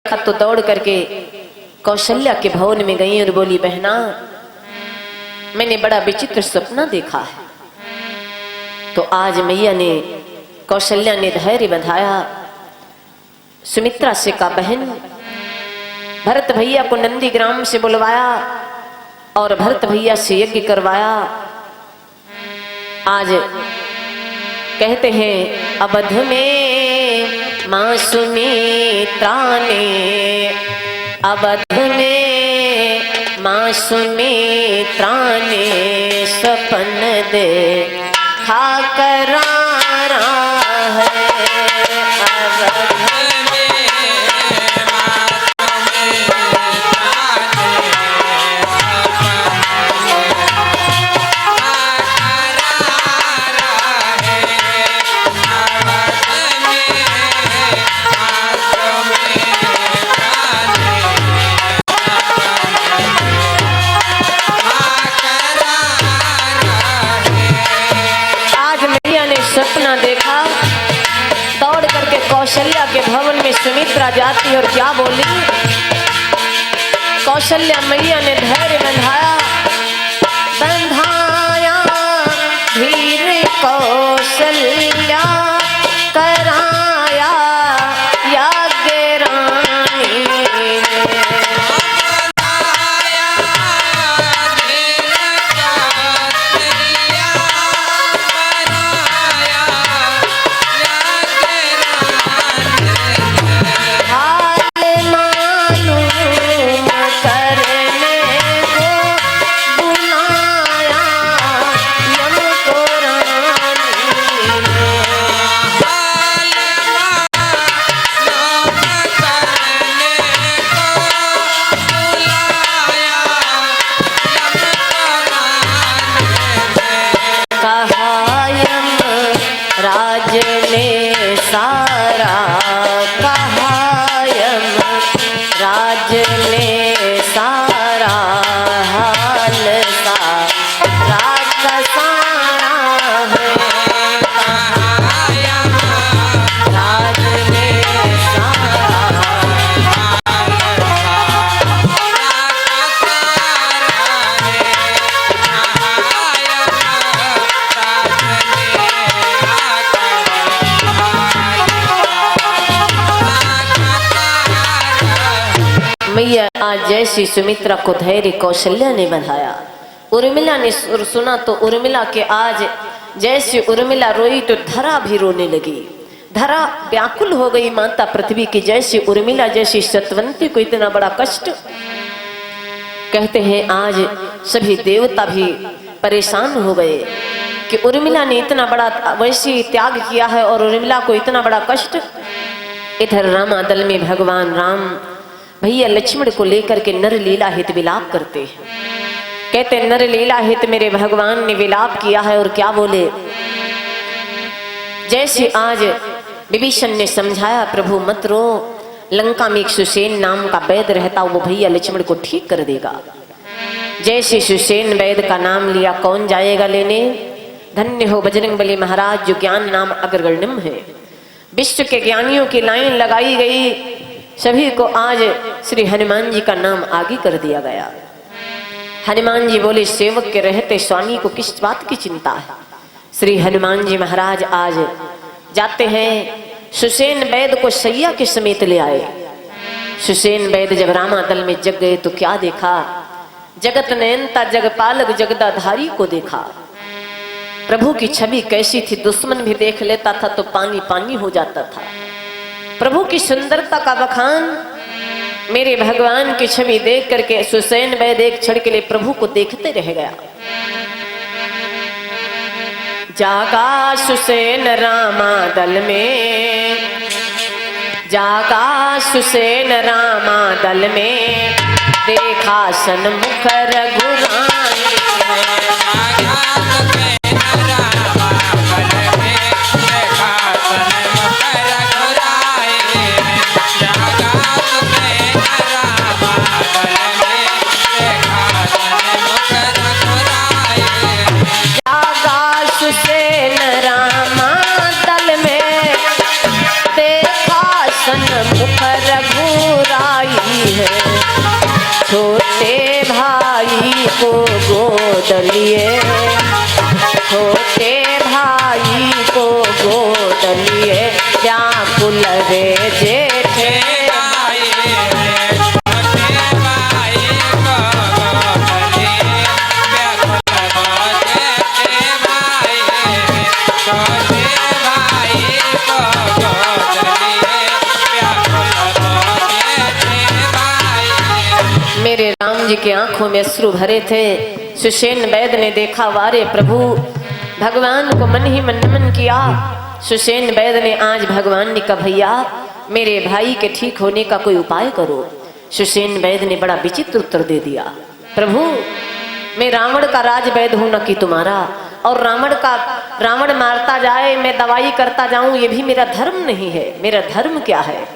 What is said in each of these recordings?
देखा तो दौड़ करके कौशल्या के भवन में गई और बोली, बहना मैंने बड़ा विचित्र सपना देखा है। तो आज मैया ने, कौशल्या ने धैर्य बंधाया। सुमित्रा से कहा, बहन भरत भैया को नंदीग्राम से बुलवाया और भरत भैया से यज्ञ करवाया। आज कहते हैं अवध में मां सुमित्रा ने, अवध में मां सुमित्रा ने सपन दे खाकर है। अवध कौशल्या के भवन में सुमित्रा जाती और क्या बोली? कौशल्या मैया ने धैर्य बंधाया, धीर कौशल्या कराया यज्ञ रानी मैया आज जैसी सुमित्रा को धैर्य कौशल्या ने बंधाया। उर्मिला ने सुना तो उर्मिला के आज जैसे उर्मिला रोई तो धरा भी रोने लगी। धरा व्याकुल हो गई माता पृथ्वी की, जैसे उर्मिला जैसी सतवंती को इतना बड़ा कष्ट। कहते हैं आज सभी देवता भी परेशान हो गए कि उर्मिला ने इतना बड़ा वैसी त्याग किया है और उर्मिला को इतना बड़ा कष्ट। इधर रामादल में भगवान राम भैया लक्ष्मण को लेकर के नर लीला हित विलाप करते हैं। कहते नर लीला हित मेरे भगवान ने विलाप किया है और क्या बोले? जैसे आज विभीषण ने समझाया, प्रभु मत रो, लंका में एक सुसेन नाम का वैद्य रहता, वो भैया लक्ष्मण को ठीक कर देगा। जैसे सुसेन वैद्य का नाम लिया, कौन जाएगा लेने? धन्य हो बजरंगबली महाराज जो ज्ञान नाम अग्रगण्यम है। विश्व के ज्ञानियों की लाइन लगाई गई, सभी को आज श्री हनुमान जी का नाम आगे कर दिया गया। हनुमान जी बोले, सेवक के रहते स्वामी को किस बात की चिंता है। श्री हनुमान जी महाराज आज जाते हैं, सुसेन वैद्य को सैया के समेत ले आए। सुसेन वैद्य जब रामादल में जग गए तो क्या देखा? जगत नयनता जगपालक जगदाधारी को देखा। प्रभु की छवि कैसी थी, दुश्मन भी देख लेता था तो पानी पानी हो जाता था। प्रभु की सुंदरता का बखान, मेरे भगवान की छवि देख करके सुसेन वैद्य एक क्षण के लिए प्रभु को देखते रह गया। जागा सुसेन रामादल में, जागा सुसेन रामादल में, देखा सन्मुख रघुराई। सन्मुख रघुराई। है, छोटे भाई को गोद लिए, छोटे भाई को गोद लिए, व्याकुल रे जेठे मेरे राम जी की आंखों में अश्रु भरे थे। सुषेण वैद्य ने देखा, वारे प्रभु, भगवान को मन ही मन नमन किया। सुषेण वैद्य ने आज भगवान ने कहा, भैया मेरे भाई के ठीक होने का कोई उपाय करो। सुषेण वैद्य ने बड़ा विचित्र उत्तर दे दिया, प्रभु मैं रावण का राज वैद्य हूं न कि तुम्हारा, और रावण मारता जाए मैं दवाई करता जाऊं, ये भी मेरा धर्म नहीं है। मेरा धर्म क्या है?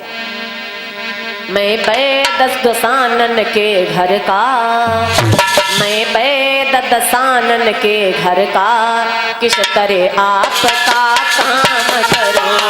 मैं वैद दसानन के घर का, मैं वैद दसानन के घर का, किस तरह आपका काम करूं।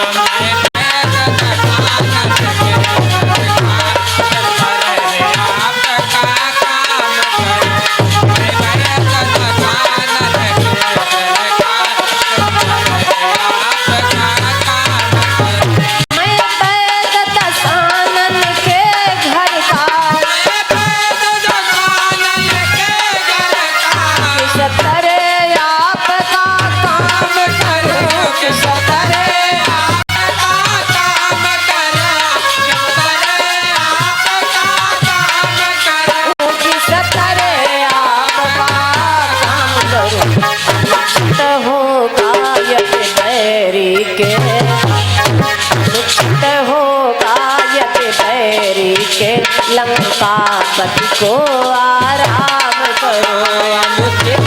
लंका पति को आराम करो, अनुचित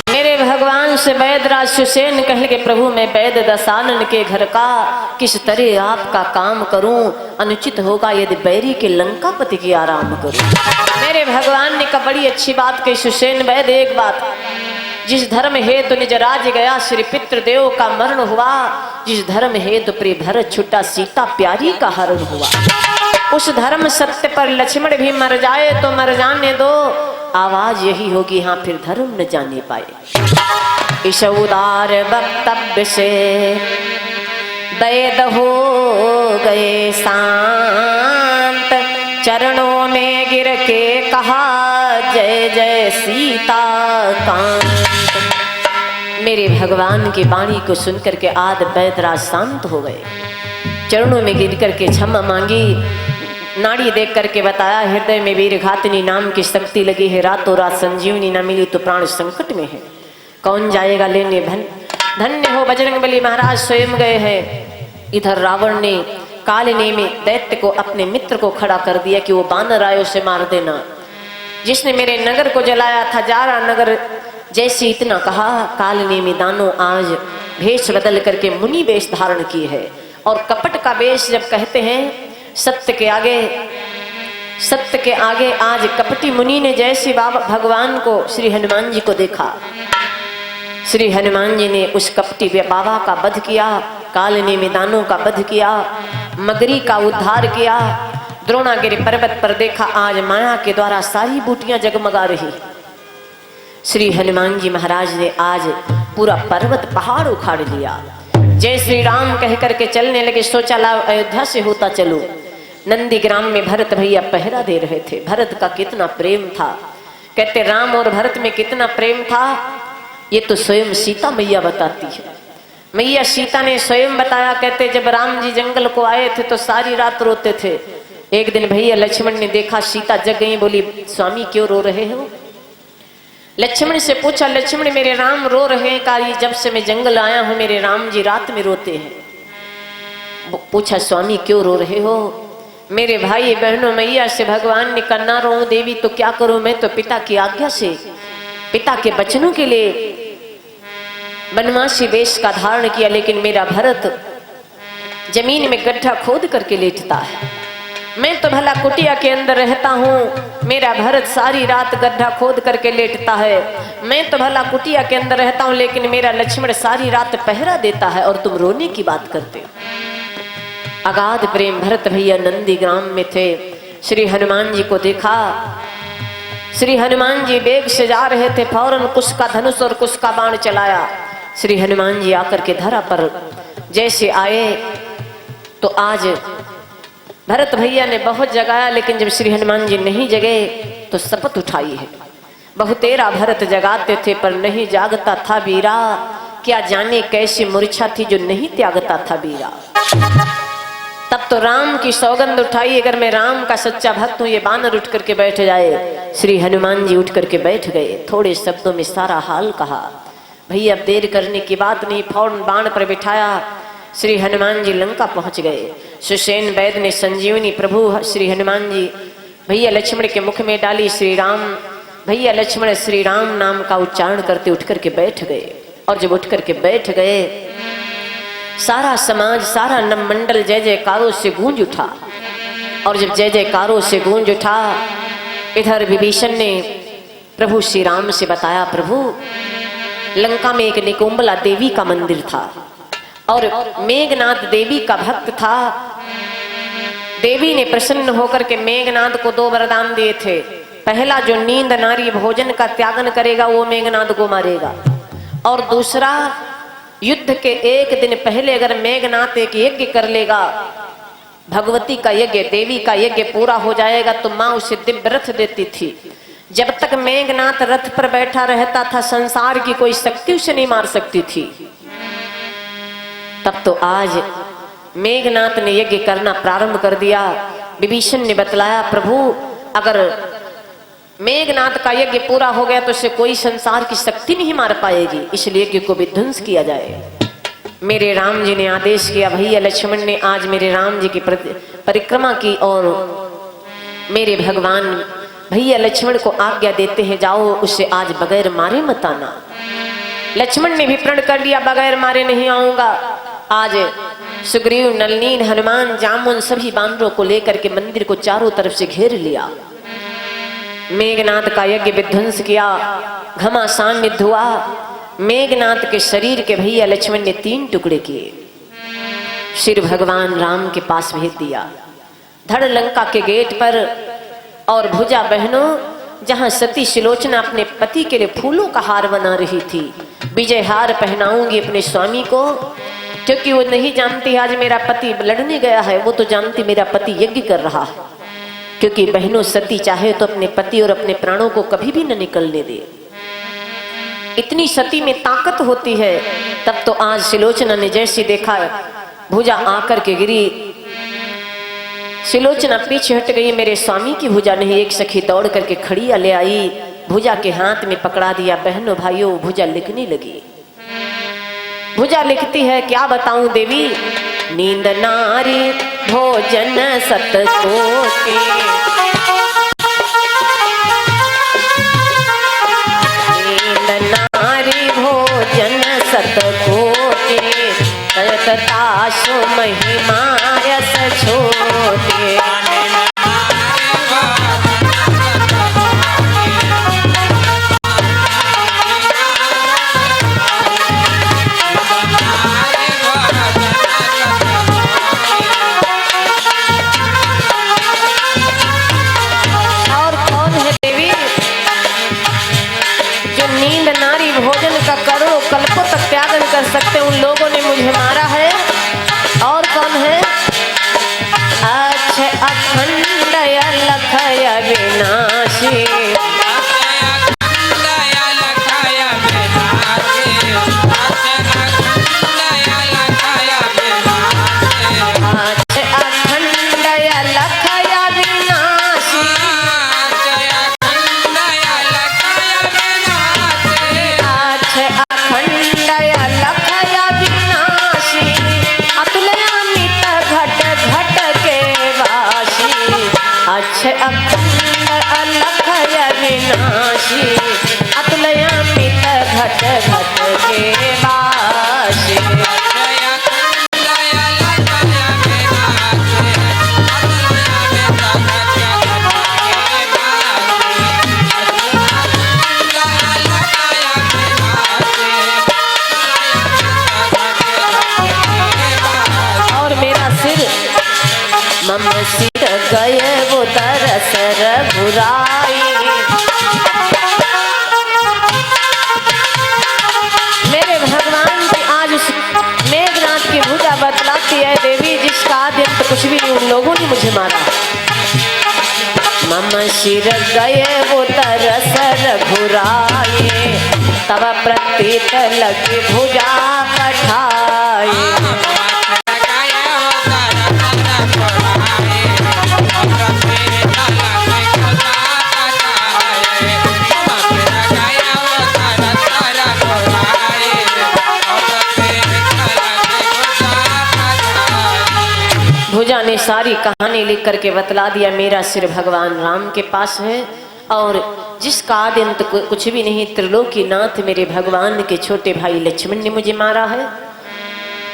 मेरे भगवान से वैद्यराज सुषेण कहने के, प्रभु मैं वैद्य दसानन के घर का किस तरह आपका काम करूं, अनुचित होगा यदि बैरी के लंकापति की आराम करूं। मेरे भगवान ने कहा, बड़ी अच्छी बात कही सुषेण वैद्य। एक बात, जिस धर्म हेतु निज राज्य गया श्री पितृदेव का मरण हुआ, जिस धर्म हेतु प्रिय भरत छुटा सीता प्यारी का हरण हुआ, उस धर्म सत्य पर लक्ष्मण भी मर जाए तो मर जाने दो, आवाज यही होगी, हाँ फिर धर्म न जाने पाए। इस उदार वक्तव्य से वैद हो गए शांत, चरणों में गिर के कहा, जय जय सीता कांत। मेरे भगवान की वाणी को सुनकर के आद वैद्यराज शांत हो गए, चरणों में गिर करके क्षमा मांगी, नाड़ी देख करके बताया, हृदय में वीर घातनी नाम की शक्ति लगी है, रातों रात संजीवनी न मिली तो प्राण संकट में है, कौन जाएगा लेने धन्य हो बजरंगबली महाराज स्वयं गए हैं। इधर रावण ने कालनेमी दैत्य को, अपने मित्र को खड़ा कर दिया कि वो बानर आए उसे मार देना, जिसने मेरे नगर को जलाया था, जारा नगर। जैसे इतना कहा, कालनेमी दानों आज भेष बदल करके मुनि वेश धारण किए है, और कपट का वेश जब कहते हैं सत्य के आगे आज कपटी मुनि ने जैसे बाबा भगवान को, श्री हनुमान जी को देखा, श्री हनुमान जी ने उस कपटी बाबा का वध किया, कालनेमी दानों का वध किया, मगरी का उद्धार किया। द्रोणागिरि पर्वत पर देखा, आज माया के द्वारा सारी बूटियां जगमगा रही। श्री हनुमान जी महाराज ने आज पूरा पर्वत पहाड़ उखाड़ लिया। जय श्री राम कह करके चलने लगे, सोचा ला अयोध्या से होता चलो। नंदीग्राम में भरत भैया पहरा दे रहे थे। भरत का कितना प्रेम था, कहते राम और भरत में कितना प्रेम था, ये तो स्वयं सीता मैया बताती है। मैया सीता ने स्वयं बताया, कहते जब राम जी जंगल को आए थे तो सारी रात रोते थे। एक दिन भैया लक्ष्मण ने देखा सीता जग गई, बोली स्वामी क्यों रो रहे हो। लक्ष्मण से पूछा, लक्ष्मण मेरे राम रो रहे हैं का, जब से मैं जंगल आया हूं मेरे राम जी रात में रोते हैं। पूछा स्वामी क्यों रो रहे हो। मेरे भाई बहनों मैया से भगवान ने कन्ना रो देवी तो क्या करूं, मैं तो पिता की आज्ञा से, पिता के बचनों के लिए बनवासी वेश का धारण किया, लेकिन मेरा भरत जमीन में गड्ढा खोद करके लेटता है। मैं तो भला कुटिया के अंदर रहता हूँ, मेरा भरत सारी रात गड्ढा खोद करके लेटता है। मैं तो भला कुटिया के अंदर रहता हूँ, लेकिन मेरा लक्ष्मण सारी रात पहरा देता है और तुम रोने की बात करते हो। अगाध प्रेम भरत भैया नंदी ग्राम में थे। श्री हनुमान जी को देखा। श्री हनुमान जी वेग से जा रहे थे, फौरन कुश का धनुष और कुश का बाण चलाया। श्री हनुमान जी आकर के धरा पर जैसे आए तो आज भरत भैया ने बहुत जगाया, लेकिन जब श्री हनुमान जी नहीं जगे तो शपथ उठाई है। बहुतेरा भरत जगाते थे पर नहीं जागता था वीरा, क्या जाने कैसी मूर्छा थी जो नहीं त्यागता था वीरा। तब तो राम की सौगंध उठाई, अगर मैं राम का सच्चा भक्त हूं, ये बानर उठ करके बैठ जाए। श्री हनुमान जी उठ करके बैठ गए, थोड़े शब्दों में सारा हाल कहा। भैया अब देर करने की बात नहीं, फौरन बाण पर बिठाया। श्री हनुमान जी लंका पहुंच गए। सुषेण वैद्य ने संजीवनी प्रभु श्री हनुमान जी भैया लक्ष्मण के मुख में डाली। श्री राम भैया लक्ष्मण श्री राम नाम का उच्चारण करते उठ करके बैठ गए। और जब उठ करके बैठ गए, सारा समाज सारा नवमंडल जय जयकारों से गूंज उठा। और जब जय जयकारों से गूंज उठा, इधर विभीषण ने प्रभु श्री राम से बताया, प्रभु लंका में एक निकुंबला देवी का मंदिर था और मेघनाद देवी का भक्त था। देवी ने प्रसन्न होकर के मेघनाद को 2 वरदान दिए थे। पहला, जो नींद नारी भोजन का त्यागन करेगा वो मेघनाद को मारेगा। और दूसरा, युद्ध के 1 दिन पहले अगर मेघनाद एक यज्ञ कर लेगा, भगवती का यज्ञ, देवी का यज्ञ पूरा हो जाएगा तो माँ उसे दिव्य रथ देती थी। जब तक मेघनाद रथ पर बैठा रहता था, संसार की कोई शक्ति उसे नहीं मार सकती थी। तब तो आज मेघनाथ ने यज्ञ करना प्रारंभ कर दिया। विभीषण ने बतलाया, प्रभु अगर मेघनाथ का यज्ञ पूरा हो गया तो उसे कोई संसार की शक्ति नहीं मार पाएगी, इसलिए यज्ञ को विध्वंस किया जाए। मेरे राम जी ने आदेश किया। भैया लक्ष्मण ने आज मेरे राम जी की परिक्रमा की और मेरे भगवान भैया लक्ष्मण को आज्ञा देते हैं, जाओ उसे आज बगैर मारे मत आना। लक्ष्मण ने भी प्रण कर लिया, बगैर मारे नहीं आऊंगा। आज सुग्रीव, नलनील, हनुमान, जामुन सभी बानरों को लेकर के मंदिर को चारों तरफ से घेर लिया। मेघनाथ का यज्ञ विध्वंस किया, घमासान युद्ध हुआ। मेघनाथ के शरीर के भैया लक्ष्मण ने 3 टुकड़े किए, सिर भगवान राम के पास भेज दिया। धड़ लंका के गेट पर और भुजा बहनों, जहां सती सुलोचना अपने पति के लिए फूलों का हार बना रही थी, विजय हार पहनाऊंगी अपने स्वामी को, क्योंकि वो नहीं जानती आज मेरा पति लड़ने गया है, वो तो जानती मेरा पति यज्ञ कर रहा है। क्योंकि बहनों, सती चाहे तो अपने पति और अपने प्राणों को कभी भी न निकलने दे, इतनी सती में ताकत होती है। तब तो आज सुलोचना ने जैसे देखा, भुजा आकर के गिरी, सुलोचना पीछे हट गई, मेरे स्वामी की भुजा नहीं। एक सखी दौड़ करके खड़ी ले आई, भुजा के हाथ में पकड़ा दिया। बहनों भाइयों, भुजा लिखने लगी। भुजा लिखती है, क्या बताऊं देवी, नींद नारी भोजन सत कोटि, नींद नारी भोजन सत कोटि, ताशु महिमा यस छोटे। कल्पों तक त्यागन कर सकते उन लोगों ने मुझे मारा है। और कौन है? अच्छे अखंड लखय विनाशी, अखंड अलखय विनाशी, अतुलयामित घट घट के वासी। तरस रघुराई। मेरे भगवान की आज उस मेघनाथ की भुजा बतलाती है, देवी जिसका आद्य अंत कुछ भी नहीं, उन लोगों ने मुझे मारा। मम शिर गए वो तरस रघुराई, तब प्रतीत लगी भुजा कठाई। भुजा ने सारी कहानी लिख करके बतला दिया, मेरा सिर भगवान राम के पास है और जिसका आदि अंत कुछ भी नहीं, त्रिलोकीनाथ मेरे भगवान के छोटे भाई लक्ष्मण ने मुझे मारा है।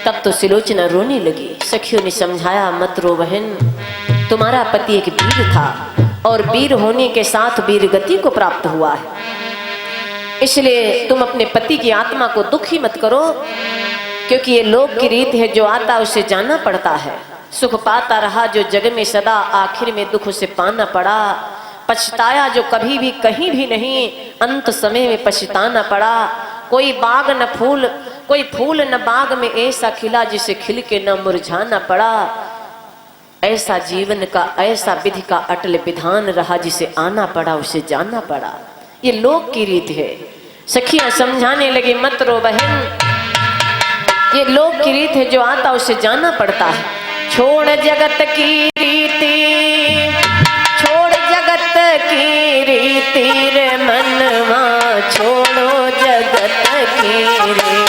तब तो सुलोचना रोने लगी। सखियों ने समझाया, मत रो बहन, तुम्हारा पति एक वीर था और वीर होने के साथ वीर गति को प्राप्त हुआ है, इसलिए तुम अपने पति की आत्मा को दुखी मत करो, क्योंकि ये लोक की रीत है, जो आता उसे जाना पड़ता है। सुख पाता रहा जो जग में सदा, आखिर में दुख उसे पाना पड़ा। पछताया जो कभी भी कहीं भी नहीं, अंत समय में पछताना पड़ा। कोई बाग न फूल, कोई फूल न बाग में ऐसा खिला जिसे खिल के न मुरझाना पड़ा। ऐसा जीवन का, ऐसा विधि का अटल विधान रहा, जिसे आना पड़ा उसे जाना पड़ा। ये लोक की रीत है। सखियां समझाने लगी, मत रो बहन, ये लोक की रीत है, जो आता उसे जाना पड़ता है। छोड़ जगत की रीति, छोड़ जगत की रीति रे मनवा, छोड़ो जगत की रीति।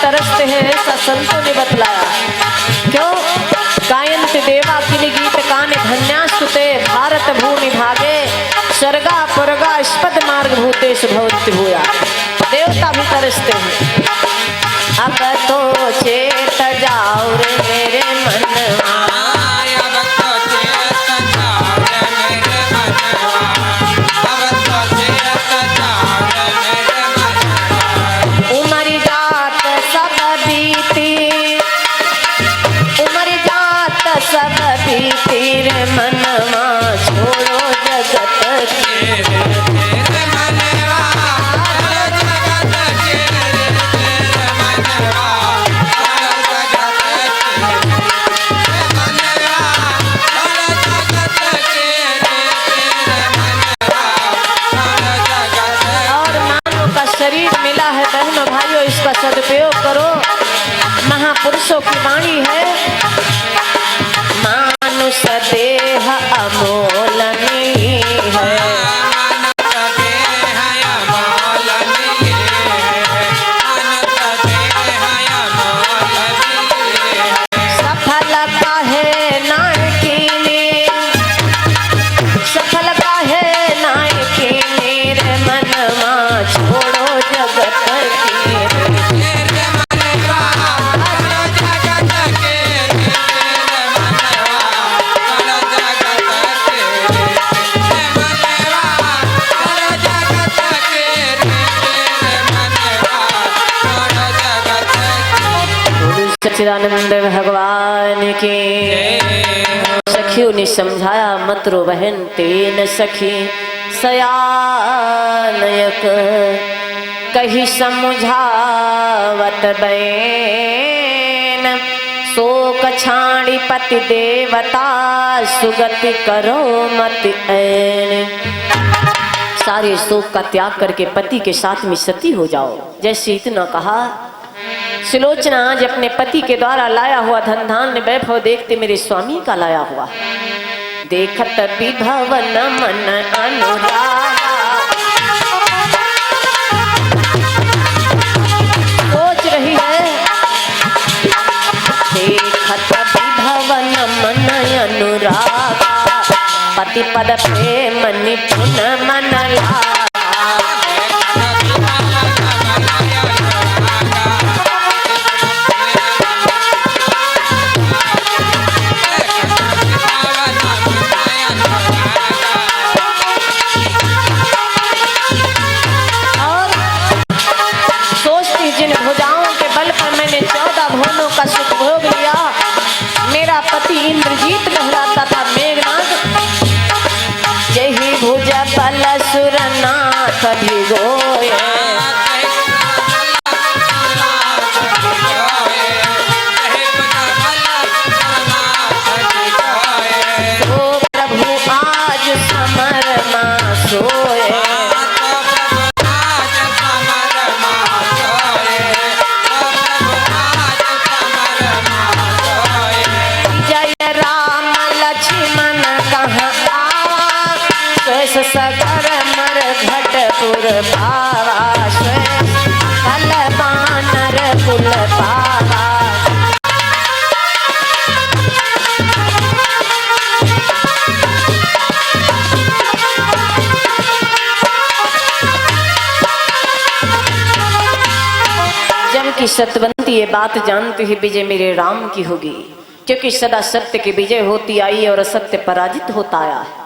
तरसते हैं, ऐसा संतों ने बतलाया। क्यों? गायन्ति देवा किल गीत काने धन्यास्तुते, भारत भूमि भागे स्वर्गा पुरगा स्पद मार्ग भूतेषु भवन्ति भूया। देवता भी तरसते हैं। अब तो चेत जाओ रे मेरे मनवा, सब बीती रे मनवा, छोड़ो जगत की मनवा, जगत के मनवा, और मानव का शरीर मिला है बहनों भाइयों, इसका सदुपयोग करो। महापुरुषों की वाणी है, मानुष देह अमोल नहीं है, सफल का है नायकी, सफल का है नायकी मेरे मनवा, छोड़ो जगत की सच्चिदानंद भगवान के। सखियों ने समझाया मत रो बहन तेन सखी सयानयक कही समझावत बैन। शोक छाड़ी पति देवता सुगति करो मत ऐन। सारे शोक का त्याग करके पति के साथ में सती हो जाओ। जैसे इतना कहा सुलोचना आज अपने पति के द्वारा लाया हुआ धन धान्य वैभव देखते मेरे स्वामी का लाया हुआ। देखत विभव न मन अनुराग सोच रही है। देखत विभव न मन अनुराग पति पद प्रेम निपुण मन लागा। का सुख भोग लिया। मेरा पति इंद्रजीत कहलाता था मेघनाथ। यही भुज बल सुरनाथ भिगोए। तो प्रभु आज समर मां सोए। सगर मर घटपुर पावा फल बानर कुल पावा। जब की सतवंती ये बात जानती है विजय मेरे राम की होगी, क्योंकि सदा सत्य की विजय होती आई और असत्य पराजित होता आया है।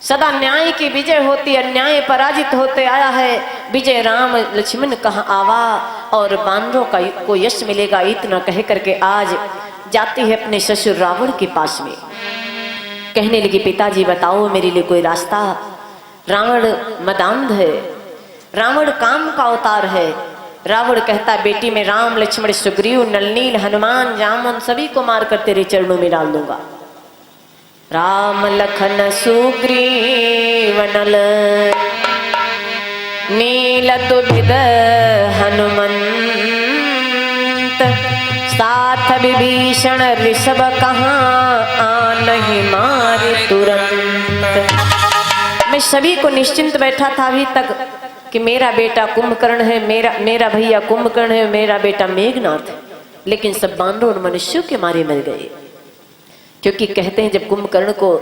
सदा न्याय की विजय होती अन्याय पराजित होते आया है। विजय राम लक्ष्मण कहाँ आवा और बानरों का को यश मिलेगा। इतना कह करके आज जाती है अपने ससुर रावण के पास में। कहने लगी पिताजी बताओ मेरे लिए कोई रास्ता। रावण मदांध है, रावण काम का अवतार है। रावण कहता बेटी में राम लक्ष्मण सुग्रीव नलनील हनुमान जामुन सभी को मार कर तेरे चरणों में डाल दूंगा। राम लखन सुग्रीव नल नील तुभिद हनुमंत साथ विभीषण ऋषभ कहाँ आनहि मारे तुरंत। मैं सभी को निश्चिंत बैठा था अभी तक कि मेरा बेटा कुंभकर्ण है, मेरा भैया कुंभकर्ण है, मेरा बेटा मेघनाथ है। लेकिन सब बानरों और मनुष्यों के मारे मर गए। क्योंकि कहते हैं जब कुंभकर्ण को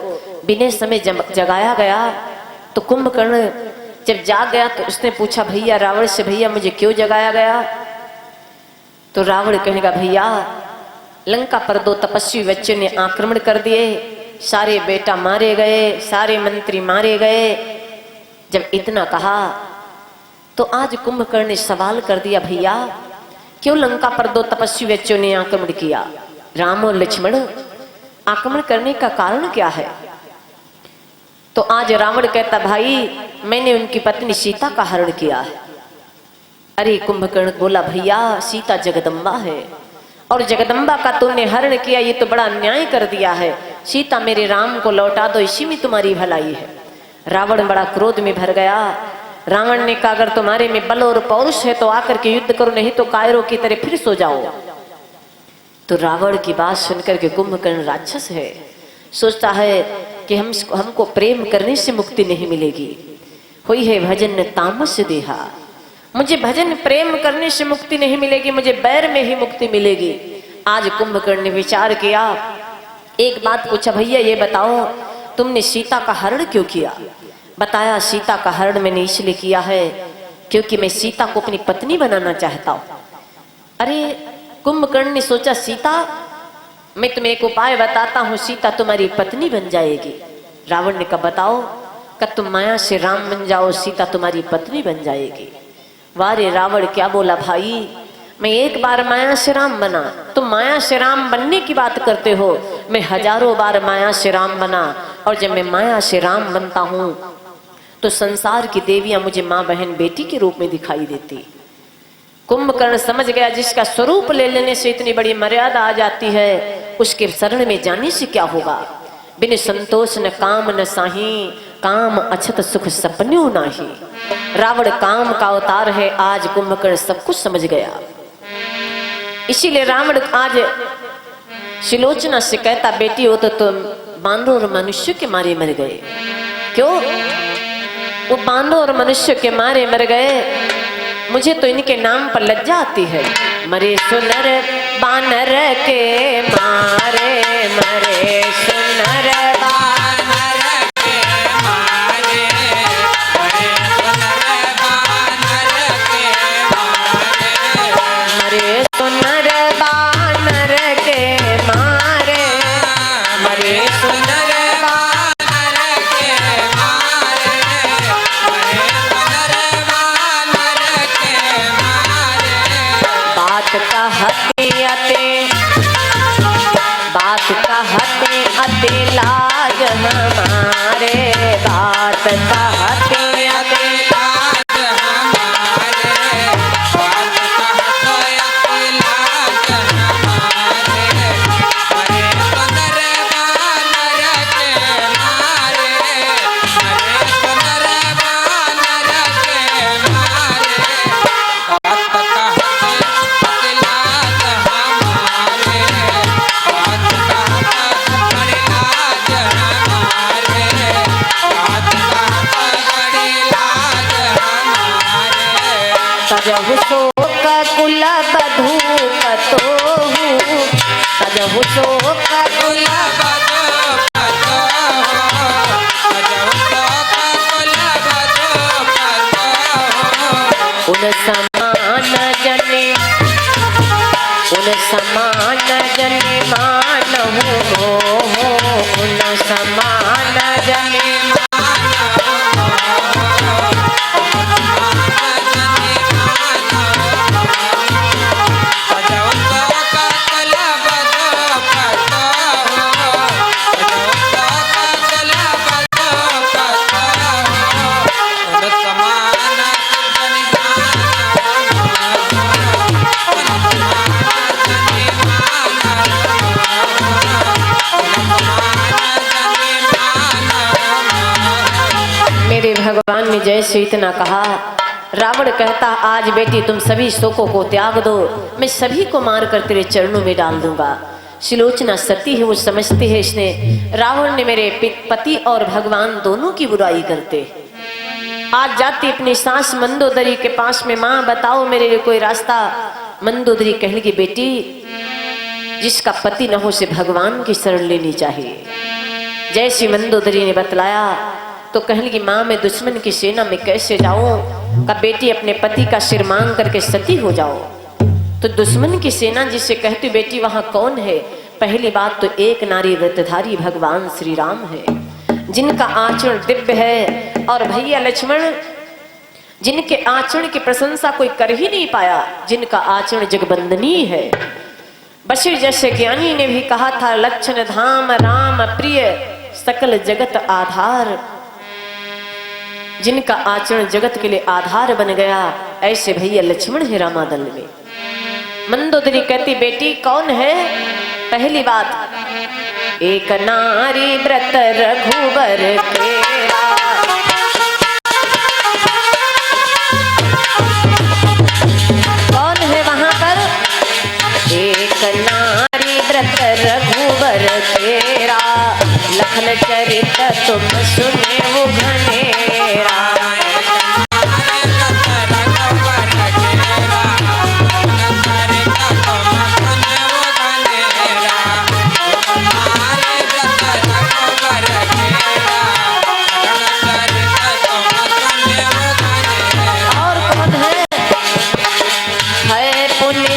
बिना समय जगाया गया तो कुंभकर्ण जब जाग गया तो उसने पूछा भैया रावण से भैया मुझे क्यों जगाया गया। तो रावण कहेगा भैया लंका पर 2 तपस्वी बच्चों ने आक्रमण कर दिए, सारे बेटा मारे गए, सारे मंत्री मारे गए। जब इतना कहा तो आज कुंभकर्ण ने सवाल कर दिया भैया क्यों लंका पर 2 तपस्वी बच्चों ने आक्रमण किया। राम और लक्ष्मण आक्रमण करने का कारण क्या है। तो आज रावण कहता भाई मैंने उनकी पत्नी सीता का हरण किया है। अरे कुंभकर्ण बोला भैया सीता जगदम्बा है और जगदम्बा का तुमने हरण किया, ये तो बड़ा अन्याय कर दिया है। सीता मेरे राम को लौटा दो, इसी में तुम्हारी भलाई है। रावण बड़ा क्रोध में भर गया। रावण ने कहा अगर तुम्हारे में बल और पौरुष है तो आकर के युद्ध करो, नहीं तो कायरों की तरह फिर सो जाओ। तो रावण की बात सुनकर के कुंभकर्ण राक्षस है, सोचता है कि हमको प्रेम करने से मुक्ति नहीं मिलेगी। हुई है भजन तामस देहा, मुझे भजन प्रेम करने से मुक्ति नहीं मिलेगी, मुझे बैर में ही मुक्ति मिलेगी। आज कुंभकर्ण ने विचार किया, एक बात पूछा भैया ये बताओ तुमने सीता का हरण क्यों किया। बताया सीता का हरण मैंने इसलिए किया है क्योंकि मैं सीता को अपनी पत्नी बनाना चाहता हूं। अरे कुंभकर्ण ने सोचा सीता मैं तुम्हें एक उपाय बताता हूं, सीता तुम्हारी पत्नी बन जाएगी। रावण ने कहा बताओ। कहा तुम माया से राम बन जाओ, सीता तुम्हारी पत्नी बन जाएगी। वारे रावण क्या बोला भाई, मैं एक बार माया से राम बना, तुम माया से राम बनने की बात करते हो। मैं हजारों बार माया से राम बना, और जब मैं माया से राम बनता हूं तो संसार की देवियां मुझे माँ बहन बेटी के रूप में दिखाई देती। कुंभकर्ण समझ गया जिसका स्वरूप ले लेने से इतनी बड़ी मर्यादा आ जाती है, उसके शरण में जाने से क्या होगा। बिन संतोष न काम न साही, काम अछत सुख सपन्यों नाही। रावण काम का अवतार है, आज कुंभकर्ण सब कुछ समझ गया। इसीलिए रावण आज सुलोचना से कहता, बेटी हो तो तुम बांदरों और मनुष्य के मारे मर गए। क्यों? वो बांदरों और मनुष्य के मारे मर गए, मुझे तो इनके नाम पर लज्जा आती है। मरे सुनर बानर के मारे, मरे सुनर बानर के मारे, मरे सुनर बानर के मारे, मरे सुनर बानर के मारे, मरे सुनर अते लाज हमारे, बात कहते अते लाज हमारे, बात कहते अते लाज हमारे। मरे सुंदर बानर के मारे, मरे सुंदर बानर के मारे, बात कहते अते लाज हमारे, बात तजहु शोक कुल बधू पतोहु, तजहु शोक कुल बधू पतोहु, तजहु शोक कुल बधू पतोहु। उन समान जने, उन समान जने मानहु मोह, उन समान जने भगवान ने जैसे इतना कहा। रावण कहता, आज बेटी तुम सभी शोकों को त्याग दो, मैं सभी को मार कर तेरे चरणों में डाल दूंगा। सुलोचना सती है, वो समझती है इसने रावण ने मेरे पति और भगवान दोनों की बुराई करते। आज जाती अपनी सास मंदोदरी के पास में, माँ बताओ मेरे लिए कोई रास्ता। मंदोदरी कहने लगी, बेटी जिसका पति न हो उसे भगवान की शरण लेनी चाहिए। जैसी मंदोदरी ने बतलाया तो कहने लगी, माँ मैं दुश्मन की सेना में कैसे जाऊं? का बेटी अपने पति का सिर मांग करके सती हो जाओ। तो दुश्मन की सेना जिसे कहती बेटी वहां कौन है? पहली बात तो एक नारी व्रतधारी भगवान श्री राम है, जिनका आचरण दिव्य है। और भैया लक्ष्मण, जिनके आचरण की प्रशंसा कोई कर ही नहीं पाया, जिनका आचरण जगबंदनीय है। बशीर जैसे ज्ञानी ने भी कहा था, लक्षण धाम राम प्रिय सकल जगत आधार। जिनका आचरण जगत के लिए आधार बन गया, ऐसे भैया लक्ष्मण है रामादल में। मंदोदरी कहती, बेटी कौन है? पहली बात, एक नारी व्रत रघुवर तेरा, कौन है वहां पर? एक नारी व्रत रघुवर तेरा, लखन चरित तुम सुने वो घनेरा।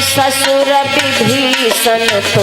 ससुर विभीषण तो